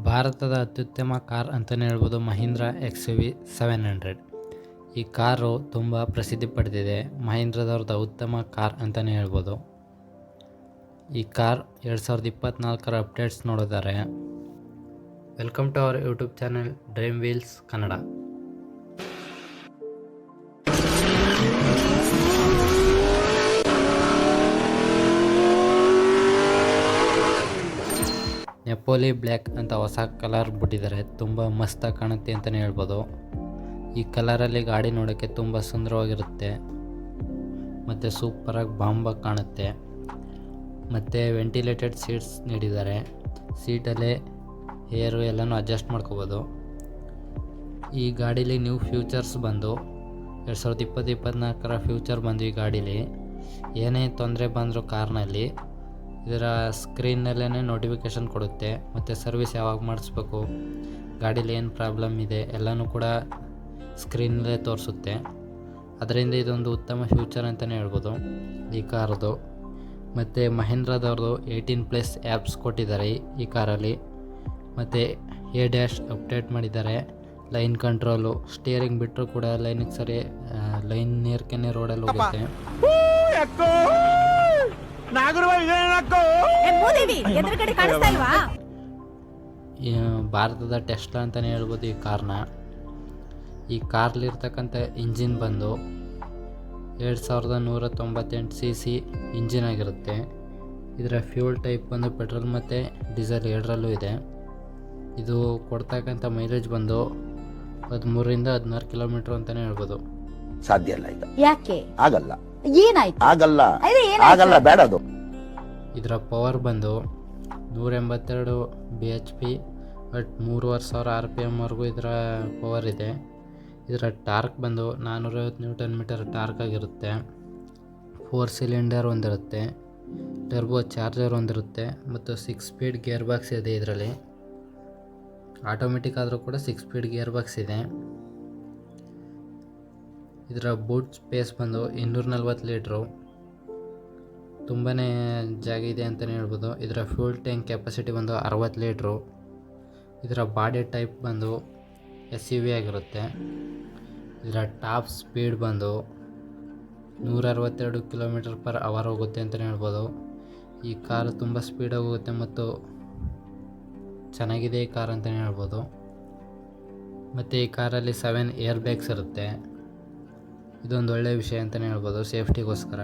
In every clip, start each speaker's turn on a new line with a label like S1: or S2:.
S1: ಭಾರತದ ಅತ್ಯುತ್ತಮ ಕಾರ್ ಅಂತಲೇ ಹೇಳ್ಬೋದು ಮಹೀಂದ್ರ XUV 700. ಈ ಕಾರು ತುಂಬ ಪ್ರಸಿದ್ಧಿ ಪಡೆದಿದೆ. ಮಹೀಂದ್ರದವ್ರದ್ದು ಉತ್ತಮ ಕಾರ್ ಅಂತಲೇ ಹೇಳ್ಬೋದು. ಈ ಕಾರ್ 2024ರ ಅಪ್ಡೇಟ್ಸ್ ನೋಡಿದ್ದಾರೆ. Welcome to our YouTube channel dream wheels Kannada. Napoli black ಅಂತ ಹೊಸ ಕಲರ್ ಬಿಟ್ಟಿದ್ದಾರೆ. ತುಂಬ ಮಸ್ತಾಗಿ ಕಾಣುತ್ತೆ ಅಂತಲೇ ಹೇಳ್ಬೋದು. ಈ ಕಲರಲ್ಲಿ ಗಾಡಿ ನೋಡೋಕ್ಕೆ ತುಂಬ ಸುಂದರವಾಗಿರುತ್ತೆ ಮತ್ತು ಸೂಪರಾಗಿ ಬಾಂಬಾಗಿ ಕಾಣುತ್ತೆ. ಮತ್ತು ವೆಂಟಿಲೇಟೆಡ್ ಸೀಟ್ಸ್ ನೀಡಿದ್ದಾರೆ. ಸೀಟಲ್ಲೇ ಏರು ಎಲ್ಲನೂ ಅಡ್ಜಸ್ಟ್ ಮಾಡ್ಕೋಬೋದು. ಈ ಗಾಡೀಲಿ ನ್ಯೂ ಫ್ಯೂಚರ್ಸ್ ಬಂದು 2024ರ ಫ್ಯೂಚರ್ ಬಂದು ಈ ಗಾಡೀಲಿ ಏನೇ ತೊಂದರೆ ಬಂದರೂ ಕಾರ್ನಲ್ಲಿ ಇದರ ಸ್ಕ್ರೀನ್ನಲ್ಲೇ ನೋಟಿಫಿಕೇಷನ್ ಕೊಡುತ್ತೆ. ಮತ್ತು ಸರ್ವಿಸ್ ಯಾವಾಗ ಮಾಡಿಸ್ಬೇಕು, ಗಾಡೀಲಿ ಏನು ಪ್ರಾಬ್ಲಮ್ ಇದೆ ಎಲ್ಲನೂ ಕೂಡ ಸ್ಕ್ರೀನಲ್ಲೇ ತೋರಿಸುತ್ತೆ. ಅದರಿಂದ ಇದೊಂದು ಉತ್ತಮ ಫ್ಯೂಚರ್ ಅಂತಲೇ ಹೇಳ್ಬೋದು ಈ ಕಾರ್ದು. ಮತ್ತು ಮಹೀಂದ್ರದವ್ರದ್ದು 18+ ಆ್ಯಪ್ಸ್ ಕೊಟ್ಟಿದ್ದಾರೆ ಈ ಕಾರಲ್ಲಿ. ಮತ್ತು ADAS ಅಪ್ಡೇಟ್ ಮಾಡಿದ್ದಾರೆ. ಲೈನ್ ಕಂಟ್ರೋಲು, ಸ್ಟಿಯರಿಂಗ್ ಬಿಟ್ಟರು ಕೂಡ ಲೈನಿಗೆ ಸರಿ ಲೈನ್ ನೀರ್ಕೆನೆ ರೋಡಲ್ಲಿ ಹೋಗುತ್ತೆ. ಭಾರತದ ಟೆಸ್ಲಾ ಅಂತಲೇ ಹೇಳ್ಬೋದು ಈ ಕಾರ್ನ. ಈ ಕಾರ್ಲಿರ್ತಕ್ಕಂಥ ಇಂಜಿನ್ ಬಂದು 2198 cc ಇಂಜಿನ್ ಆಗಿರುತ್ತೆ. ಇದರ ಫ್ಯೂಲ್ ಟೈಪ್ ಬಂದು ಪೆಟ್ರೋಲ್ ಮತ್ತು ಡೀಸೆಲ್ ಎರಡರಲ್ಲೂ ಇದೆ. ಇದು ಕೊಡ್ತಕ್ಕಂಥ ಮೈಲೇಜ್ ಬಂದು 13ರಿಂದ 16 ಕಿಲೋಮೀಟರ್ ಅಂತಲೇ ಹೇಳ್ಬೋದು.
S2: ಸಾಧ್ಯ ಇಲ್ಲ ಇದು.
S3: ಯಾಕೆ
S2: ಆಗಲ್ಲ?
S3: ಏನಾಯ್ತು?
S2: ಆಗಲ್ಲ ಆಗಲ್ಲ, ಬೇಡ ಅದು.
S1: ಇದರ ಪವರ್ ಬಂದು 182 bhp ಬಟ್ 3500 RPM ವರೆಗೂ ಇದರ ಪವರ್ ಇದೆ. ಇದರ ಟಾರ್ಕ್ ಬಂದು 450 Nm ಟಾರ್ಕ್ ಆಗಿರುತ್ತೆ. 4 ಸಿಲಿಂಡರ್ ಒಂದಿರುತ್ತೆ, ಟರ್ಬೋ ಚಾರ್ಜರ್ ಒಂದಿರುತ್ತೆ ಮತ್ತು 6 ಸ್ಪೀಡ್ ಗೇರ್ ಬಾಕ್ಸ್ ಇದೆ. ಇದರಲ್ಲಿ ಆಟೋಮೆಟಿಕ್ ಆದರೂ ಕೂಡ 6 ಸ್ಪೀಡ್ ಗೇರ್ ಬಾಕ್ಸ್ ಇದೆ. ಇದರ ಬೂಟ್ ಸ್ಪೇಸ್ ಬಂದು 240 ಲೀಟ್ರು, ತುಂಬಾ ಜಾಗ ಇದೆ ಅಂತಲೇ ಹೇಳ್ಬೋದು. ಇದರ ಫ್ಯೂಲ್ ಟ್ಯಾಂಕ್ ಕೆಪಾಸಿಟಿ ಬಂದು 60 ಲೀಟ್ರು. ಇದರ ಬಾಡಿ ಟೈಪ್ ಬಂದು SUV ಆಗಿರುತ್ತೆ. ಇದರ ಟಾಪ್ ಸ್ಪೀಡ್ ಬಂದು 162 km/h ಹೋಗುತ್ತೆ ಅಂತಲೇ ಹೇಳ್ಬೋದು. ಈ ಕಾರು ತುಂಬ ಸ್ಪೀಡಾಗಿ ಹೋಗುತ್ತೆ ಮತ್ತು ಚೆನ್ನಾಗಿದೆ ಈ ಕಾರ್ ಅಂತಲೇ ಹೇಳ್ಬೋದು. ಮತ್ತು ಈ ಕಾರಲ್ಲಿ 7 ಏರ್ ಬ್ಯಾಗ್ಸ್ ಇರುತ್ತೆ. ಇದೊಂದು ಒಳ್ಳೆಯ ವಿಷಯ ಅಂತಲೇ ಹೇಳ್ಬೋದು ಸೇಫ್ಟಿಗೋಸ್ಕರ.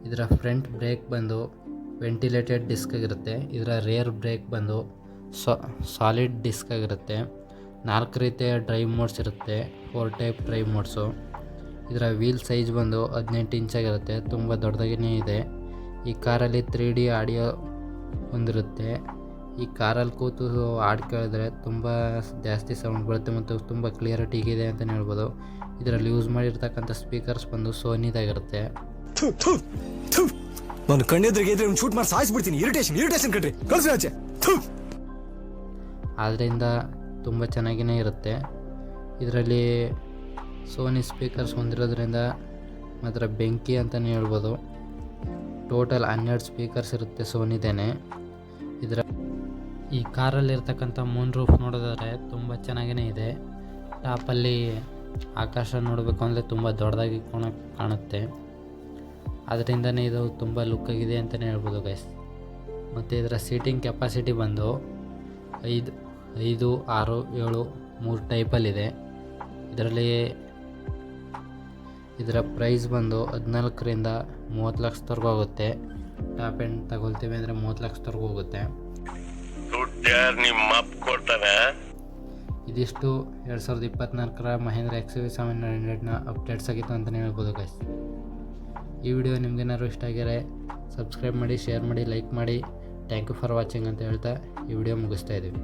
S1: ಇದರ ಫ್ರಂಟ್ ಬ್ರೇಕ್ ಬಂದು ವೆಂಟಿಲೇಟೆಡ್ ಡಿಸ್ಕ್ ಆಗಿರುತ್ತೆ. ಇದರ ರೇರ್ ಬ್ರೇಕ್ ಬಂದು ಸಾಲಿಡ್ ಡಿಸ್ಕ್ ಆಗಿರುತ್ತೆ. 4 ರೀತಿಯ ಡ್ರೈವ್ ಮೋಡ್ಸ್ ಇರುತ್ತೆ, 4 ಟೈಪ್ ಡ್ರೈವ್ ಮೋಡ್ಸು. ಇದರ ವೀಲ್ ಸೈಜ್ ಬಂದು 18 ಇಂಚ್ ಆಗಿರುತ್ತೆ, ತುಂಬ ದೊಡ್ಡದಾಗಿಯೇ ಇದೆ. ಈ ಕಾರಲ್ಲಿ 3D ಆಡಿಯೋ ಹೊಂದಿರುತ್ತೆ. ಈ ಕಾರಲ್ಲಿ ಕೂತು ಹಾಡು ಕೇಳಿದ್ರೆ ತುಂಬ ಜಾಸ್ತಿ ಸೌಂಡ್ ಬರುತ್ತೆ ಮತ್ತು ತುಂಬ ಕ್ಲಿಯರಿಟಿ ಇದೆ ಅಂತಲೇ ಹೇಳ್ಬೋದು. ಇದರಲ್ಲಿ ಯೂಸ್ ಮಾಡಿರ್ತಕ್ಕಂಥ ಸ್ಪೀಕರ್ಸ್ ಬಂದು ಸೋನಿದಾಗಿರುತ್ತೆ.
S4: ನಾನು ಕಣ್ಣೆದ್ರಿಗೆ ಶೂಟ್ ಮಾಡಿ ಸಾಯಿಸ್ಬಿಡ್ತೀನಿ. ಇರಿಟೇಷನ್ ಕಣ್ರಿ, ಕಳ್ಸಿ ಆಚೆ.
S1: ಆದ್ದರಿಂದ ತುಂಬ ಚೆನ್ನಾಗಿಯೇ ಇರುತ್ತೆ. ಇದರಲ್ಲಿ ಸೋನಿ ಸ್ಪೀಕರ್ಸ್ ಹೊಂದಿರೋದ್ರಿಂದ ಮಾತ್ರ ಬೆಂಕಿ ಅಂತಲೇ ಹೇಳ್ಬೋದು. ಟೋಟಲ್ 12 ಸ್ಪೀಕರ್ಸ್ ಇರುತ್ತೆ ಸೋನಿದೇನೆ. ಈ ಕಾರಲ್ಲಿರ್ತಕ್ಕಂಥ ಮೂನ್ ರೂಫ್ ನೋಡೋದಾದ್ರೆ ತುಂಬ ಚೆನ್ನಾಗಿಯೇ ಇದೆ. ಟಾಪಲ್ಲಿ ಆಕಾಶ ನೋಡಬೇಕು ಅಂದರೆ ತುಂಬ ದೊಡ್ಡದಾಗಿ ಕಾಣುತ್ತೆ. ಅದರಿಂದನೇ ಇದು ತುಂಬ ಲುಕ್ಕಾಗಿದೆ ಅಂತಲೇ ಹೇಳ್ಬೋದು ಗೈಸ್. ಮತ್ತು ಇದರ ಸೀಟಿಂಗ್ ಕೆಪಾಸಿಟಿ ಬಂದು 5, 6, 7 3 ಟೈಪಲ್ಲಿದೆ. ಇದರಲ್ಲಿ ಇದರ ಪ್ರೈಸ್ ಬಂದು 14ರಿಂದ 30 ಲಕ್ಷದವರೆಗೂ ಹೋಗುತ್ತೆ. ಟಾಪ್ ಎಂಡ್ ತಗೊಳ್ತೀವಿ ಅಂದರೆ 30 ಲಕ್ಷದವರೆಗೂ ಹೋಗುತ್ತೆ. ಇದಿಷ್ಟು 2024ರ ಮಹೀಂದ್ರ XUV 700ನ ಅಪ್ಡೇಟ್ಸ್ ಆಗಿತ್ತು ಅಂತಲೇ ಹೇಳ್ಬೋದು ಗೈಸ್. ಈ ವಿಡಿಯೋ ನಿಮಗೇನಾದ್ರು ಇಷ್ಟ ಆಗಿದ್ರೆ ಸಬ್ಸ್ಕ್ರೈಬ್ ಮಾಡಿ, ಶೇರ್ ಮಾಡಿ, ಲೈಕ್ ಮಾಡಿ. ಥ್ಯಾಂಕ್ ಯು ಫಾರ್ ವಾಚಿಂಗ್ ಅಂತ ಹೇಳ್ತಾ ಈ ವಿಡಿಯೋ ಮುಗಿಸ್ತಾ ಇದ್ದೀವಿ.